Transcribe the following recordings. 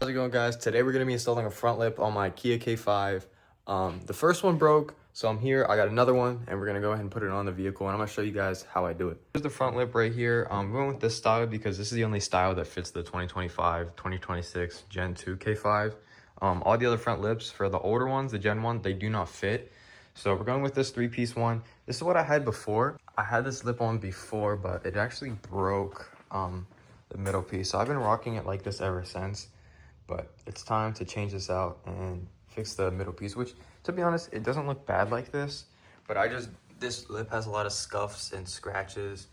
How's it going, guys? Today we're going to be installing a front lip on my Kia K5. The first one broke, so I'm here. I got another one, and we're going to go ahead and put it on the vehicle, and I'm going to show you guys how I do it. Here's the front lip right here. We went with this style because this is the only style that fits the 2025-2026 Gen 2 K5. All the other front lips for the older ones, the Gen 1, they do not fit. So we're going with this three-piece one. This is what I had before. I had this lip on before, but it actually broke the middle piece. So I've been rocking it like this ever since. But it's time to change this out and fix the middle piece, which, to be honest, it doesn't look bad like this. But this lip has a lot of scuffs and scratches,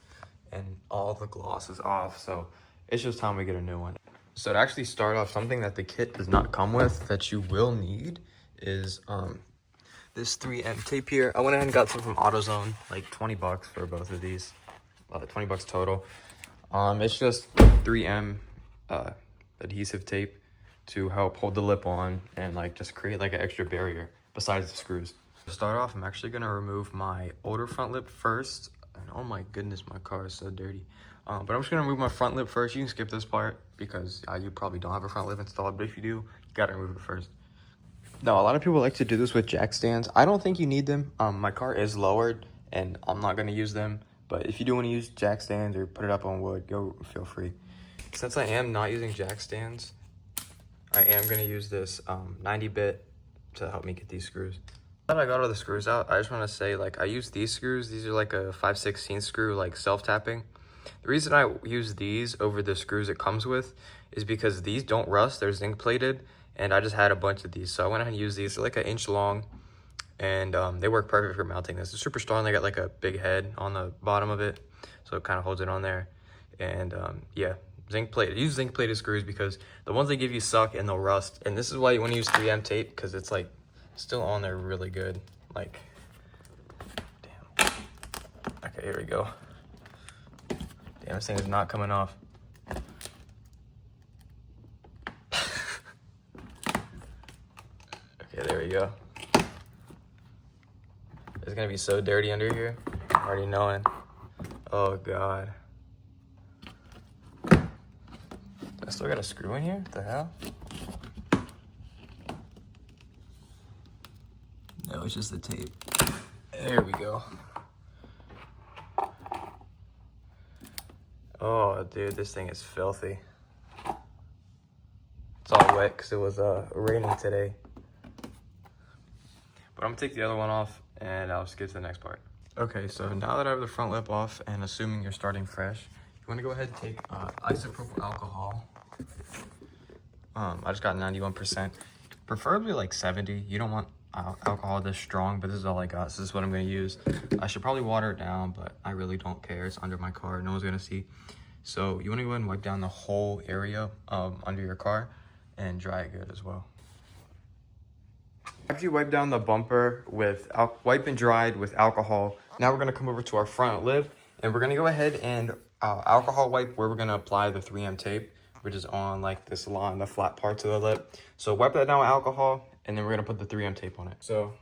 and all the gloss is off. So it's just time we get a new one. So to actually start off, something that the kit does not come with that you will need is this 3M tape here. I went ahead and got some from AutoZone, like 20 bucks for both of these, 20 bucks total. It's just 3M adhesive tape to help hold the lip on and like just create like an extra barrier besides the screws. To start off, I'm actually gonna remove my older front lip first. And oh my goodness, my car is so dirty. But I'm just gonna remove my front lip first. You can skip this part because you probably don't have a front lip installed, but if you do, you gotta remove it first. Now, a lot of people like to do this with jack stands. I don't think you need them. My car is lowered and I'm not gonna use them, but if you do wanna use jack stands or put it up on wood, go feel free. Since I am not using jack stands, I am gonna use this 90-bit to help me get these screws. Now that I got all the screws out, I just wanna say, like, I use these screws. These are like a 5/16 screw, like self-tapping. The reason I use these over the screws it comes with is because these don't rust, they're zinc plated, and I just had a bunch of these. So I went ahead and used these. They're like 1 inch long, and they work perfect for mounting this. They're super strong. They got like a big head on the bottom of it, so it kind of holds it on there. And yeah. Zinc plated. Use zinc plated screws because the ones they give you suck and they'll rust. And this is why you want to use 3M tape because it's like still on there really good. Like, damn. Okay, here we go. Damn, this thing is not coming off. Okay, there we go. It's gonna be so dirty under here. I'm already knowing. Oh God. I still got a screw in here? What the hell? No, it's just the tape. There we go. Oh, dude, this thing is filthy. It's all wet because it was raining today. But I'm gonna take the other one off and I'll just get to the next part. Okay, so now that I have the front lip off and assuming you're starting fresh, you want to go ahead and take isopropyl alcohol. I just got 91%, preferably like 70. You don't want alcohol this strong, but this is all I got. So this is what I'm going to use. I should probably water it down, but I really don't care. It's under my car. No one's going to see. So you want to go ahead and wipe down the whole area under your car and dry it good as well. After you wipe down the bumper with wipe and dried with alcohol, now we're going to come over to our front lip and we're going to go ahead and alcohol wipe where we're going to apply the 3M tape, which is on like this line, the flat parts of the lip. So wipe that down with alcohol, and then we're gonna put the 3M tape on it. So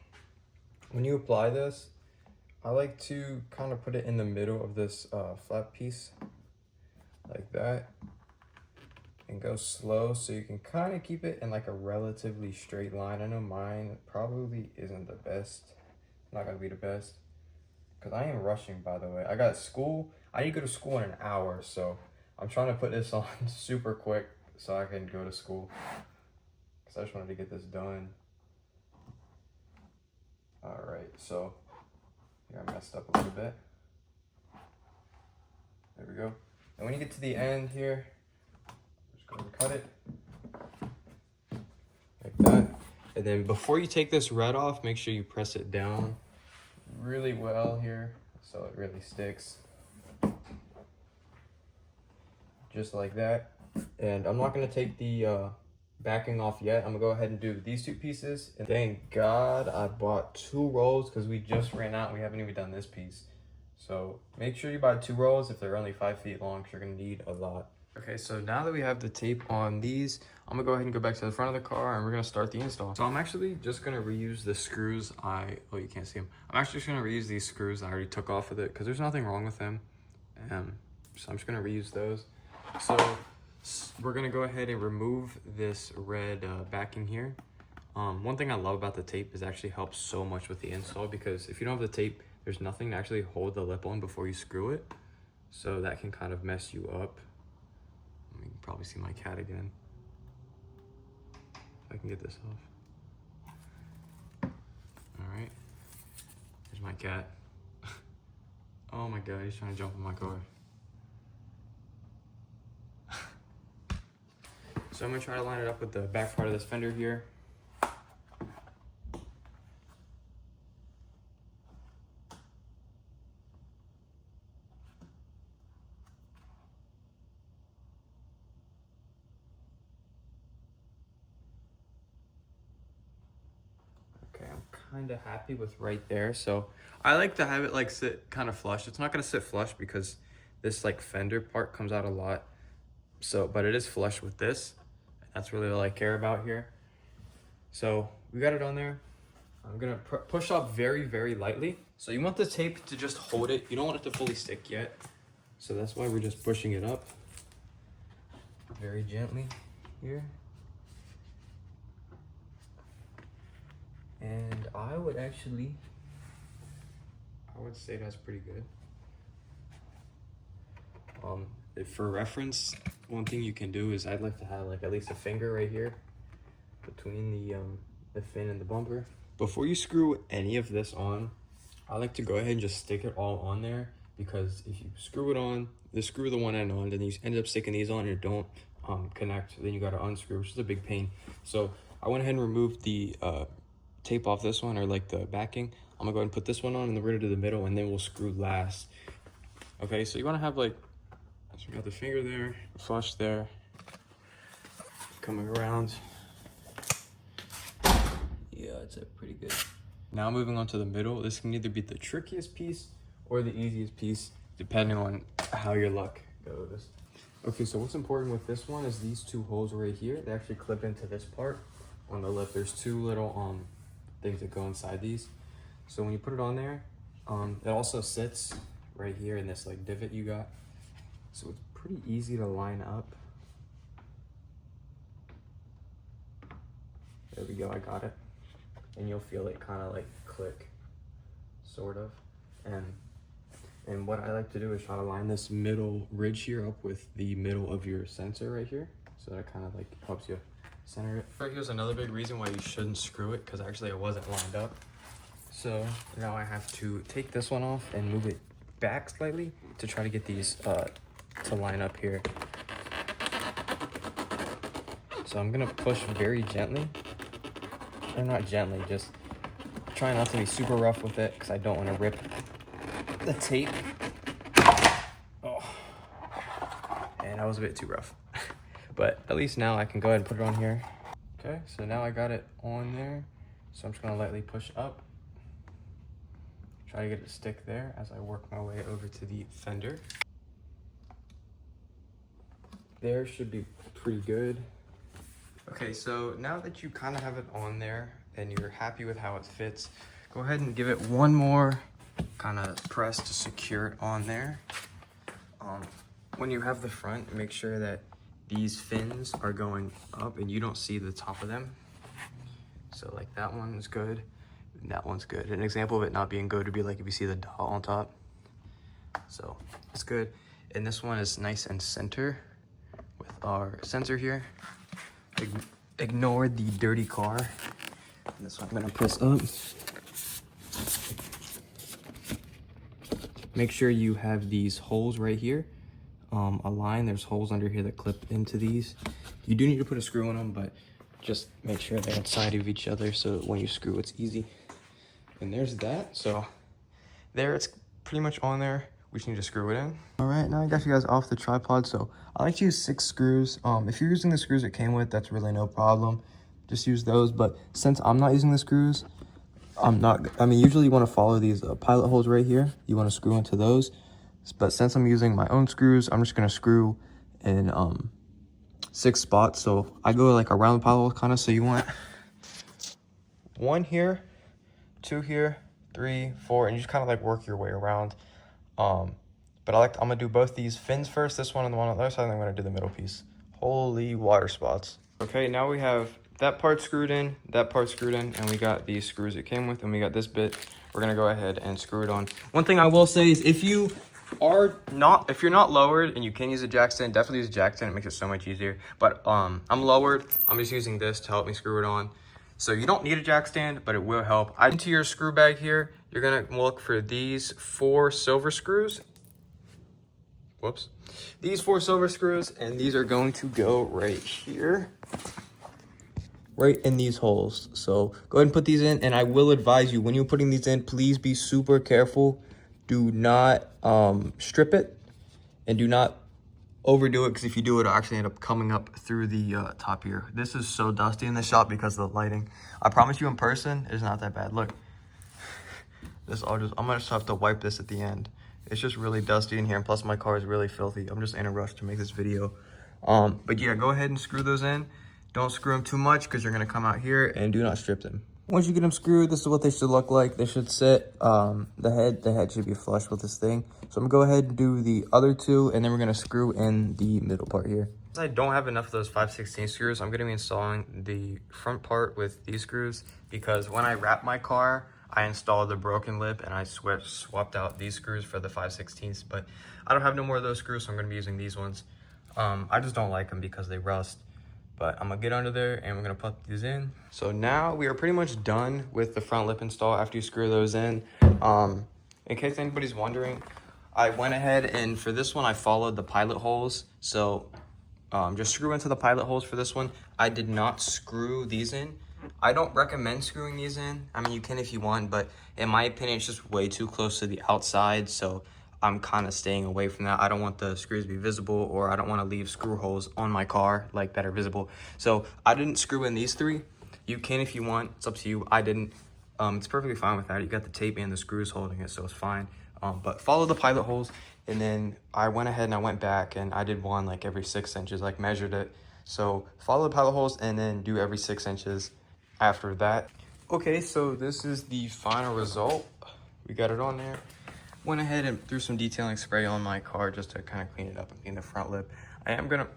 when you apply this, I like to kind of put it in the middle of this flat piece, like that, and go slow so you can kind of keep it in like a relatively straight line. I know mine probably isn't the best, not gonna be the best, because I am rushing, by the way. I got school, I need to go to school in an hour, so I'm trying to put this on super quick so I can go to school because I just wanted to get this done. All right, so here I messed up a little bit. There we go. And when you get to the end here, just go and cut it like that. And then before you take this red off, make sure you press it down really well here so it really sticks. Just like that. And I'm not going to take the backing off yet. I'm going to go ahead and do these two pieces. And thank God I bought 2 rolls because we just ran out and we haven't even done this piece. So make sure you buy 2 rolls if they're only 5 feet long because you're going to need a lot. Okay, so now that we have the tape on these, I'm going to go ahead and go back to the front of the car and we're going to start the install. So I'm actually just going to reuse the screws oh, you can't see them. I'm actually just going to reuse these screws I already took off of it because there's nothing wrong with them. So I'm just going to reuse those. So We're gonna go ahead and remove this red backing here. One thing I love about the tape is it actually helps so much with the install, because if you don't have the tape, there's nothing to actually hold the lip on before you screw it. So that can kind of mess you up. You can probably see my cat again. If I can get this off. All right, there's my cat. Oh my God, he's trying to jump in my car. So I'm gonna try to line it up with the back part of this fender here. Okay, I'm kind of happy with right there. So I like to have it like sit kind of flush. It's not gonna sit flush because this like fender part comes out a lot. So, but it is flush with this. That's really all I care about here. So we got it on there. I'm gonna push up very, very lightly. So you want the tape to just hold it. You don't want it to fully stick yet. So that's why we're just pushing it up very gently here. And I would say that's pretty good. For reference, one thing you can do is I'd like to have like at least a finger right here between the fin and the bumper. Before you screw any of this on, I like to go ahead and just stick it all on there, because if you screw it on, screw the one end on, then you end up sticking these on and it don't connect, then you got to unscrew, which is a big pain. So I went ahead and removed the tape off this one, or like the backing. I'm gonna go ahead and put this one on, and then we're gonna do the middle, and then we'll screw last. Okay, so you want to have like, so we got the finger there, flush there, coming around. Yeah, it's pretty good. Now moving on to the middle. This can either be the trickiest piece or the easiest piece, depending on how your luck goes. Okay, so what's important with this one is these two holes right here. They actually clip into this part on the lip. There's two little things that go inside these. So when you put it on there, it also sits right here in this like divot you got. So it's pretty easy to line up. There we go, I got it. And you'll feel it kind of like click, sort of. And what I like to do is try to line this middle ridge here up with the middle of your sensor right here. So that it kind of like helps you center it. Right here's another big reason why you shouldn't screw it, because actually it wasn't lined up. So now I have to take this one off and move it back slightly to try to get these to line up here. So I'm gonna push very gently, or not gently, just try not to be super rough with it, because I don't want to rip the tape. Oh, and that was a bit too rough. But at least now I can go ahead and put it on here. Okay, so now I got it on there. So I'm just gonna lightly push up. Try to get it to stick there as I work my way over to the fender. There should be pretty good. Okay, so now that you kind of have it on there and you're happy with how it fits, go ahead and give it one more kind of press to secure it on there. When you have the front, make sure that these fins are going up and you don't see the top of them. So like that one is good, and that one's good. An example of it not being good would be like if you see the dot on top. So it's good. And this one is nice and center with our sensor here. Ignore the dirty car. And this one I'm gonna press up. Make sure you have these holes right here aligned. There's holes under here that clip into these. You do need to put a screw in them, but just make sure they're inside of each other so when you screw it's easy. And there's that. So there, it's pretty much on there. We just need to screw it in. All right, now I got you guys off the tripod. So I like to use 6 screws. If you're using the screws it came with, that's really no problem. Just use those. But since I'm not using the screws, usually you want to follow these pilot holes right here. You want to screw into those. But since I'm using my own screws, I'm just going to screw in 6 spots. So I go like around the pilot hole kind of. So you want 1 here, 2 here, 3, 4, and you just kind of like work your way around. But I'm gonna do both these fins first, this one and the one on the other side, and I'm gonna do the middle piece. Holy water spots. Okay, now we have that part screwed in, that part screwed in, and we got these screws it came with, and we got this bit. We're gonna go ahead and screw it on. One thing I will say is if you're not lowered and you can use a jack stand, definitely use a jack stand. It makes it so much easier. But I'm lowered. I'm just using this to help me screw it on. So you don't need a jack stand, but it will help. Into your screw bag here, you're gonna look for these 4 silver screws. Whoops. These 4 silver screws, and these are going to go right here. Right in these holes. So go ahead and put these in, and I will advise you when you're putting these in, please be super careful. Do not strip it, and do not overdo it, because if you do, it'll actually end up coming up through the top here. This is so dusty in the shop because of the lighting. I promise you in person, it's not that bad. Look, I'm gonna just have to wipe this at the end. It's just really dusty in here, and plus my car is really filthy. I'm just in a rush to make this video. But yeah, go ahead and screw those in. Don't screw them too much because you're gonna come out here, and do not strip them. Once you get them screwed, this is what they should look like. They should sit, the head should be flush with this thing. So I'm gonna go ahead and do the other 2, and then we're gonna screw in the middle part here. Since I don't have enough of those 5/16 screws, I'm gonna be installing the front part with these screws, because when I wrapped my car, I installed the broken lip and I swapped out these screws for the 5/16, but I don't have no more of those screws, so I'm gonna be using these ones. I just don't like them because they rust. But I'm gonna get under there and we're gonna put these in. So now we are pretty much done with the front lip install after you screw those in. In case anybody's wondering, I went ahead and for this one, I followed the pilot holes. So just screw into the pilot holes for this one. I did not screw these in. I don't recommend screwing these in. I mean, you can if you want, but in my opinion, it's just way too close to the outside. So I'm kind of staying away from that. I don't want the screws to be visible, or I don't want to leave screw holes on my car like that are visible. So I didn't screw in these 3. You can if you want. It's up to you. I didn't. It's perfectly fine with that. You got the tape and the screws holding it, so it's fine. But follow the pilot holes. And then I went ahead and I went back and I did one like every 6 inches, like measured it. So follow the pilot holes and then do every 6 inches after that. Okay, so this is the final result. We got it on there. Went ahead and threw some detailing spray on my car just to kind of clean it up and clean the front lip. I am gonna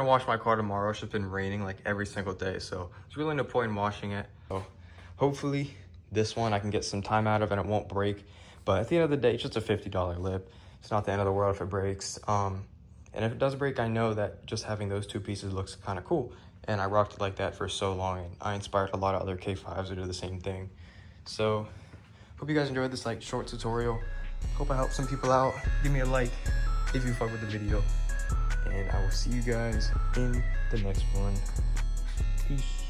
wash my car tomorrow. It's just been raining like every single day, so there's really no point in washing it. So hopefully this one I can get some time out of and it won't break. But at the end of the day, it's just a $50 lip. It's not the end of the world if it breaks. And if it does break, I know that just having those 2 pieces looks kind of cool. And I rocked it like that for so long, and I inspired a lot of other K5s to do the same thing. So hope you guys enjoyed this like short tutorial. Hope I helped some people out. Give me a like if you fuck with the video, and I will see you guys in the next one. Peace.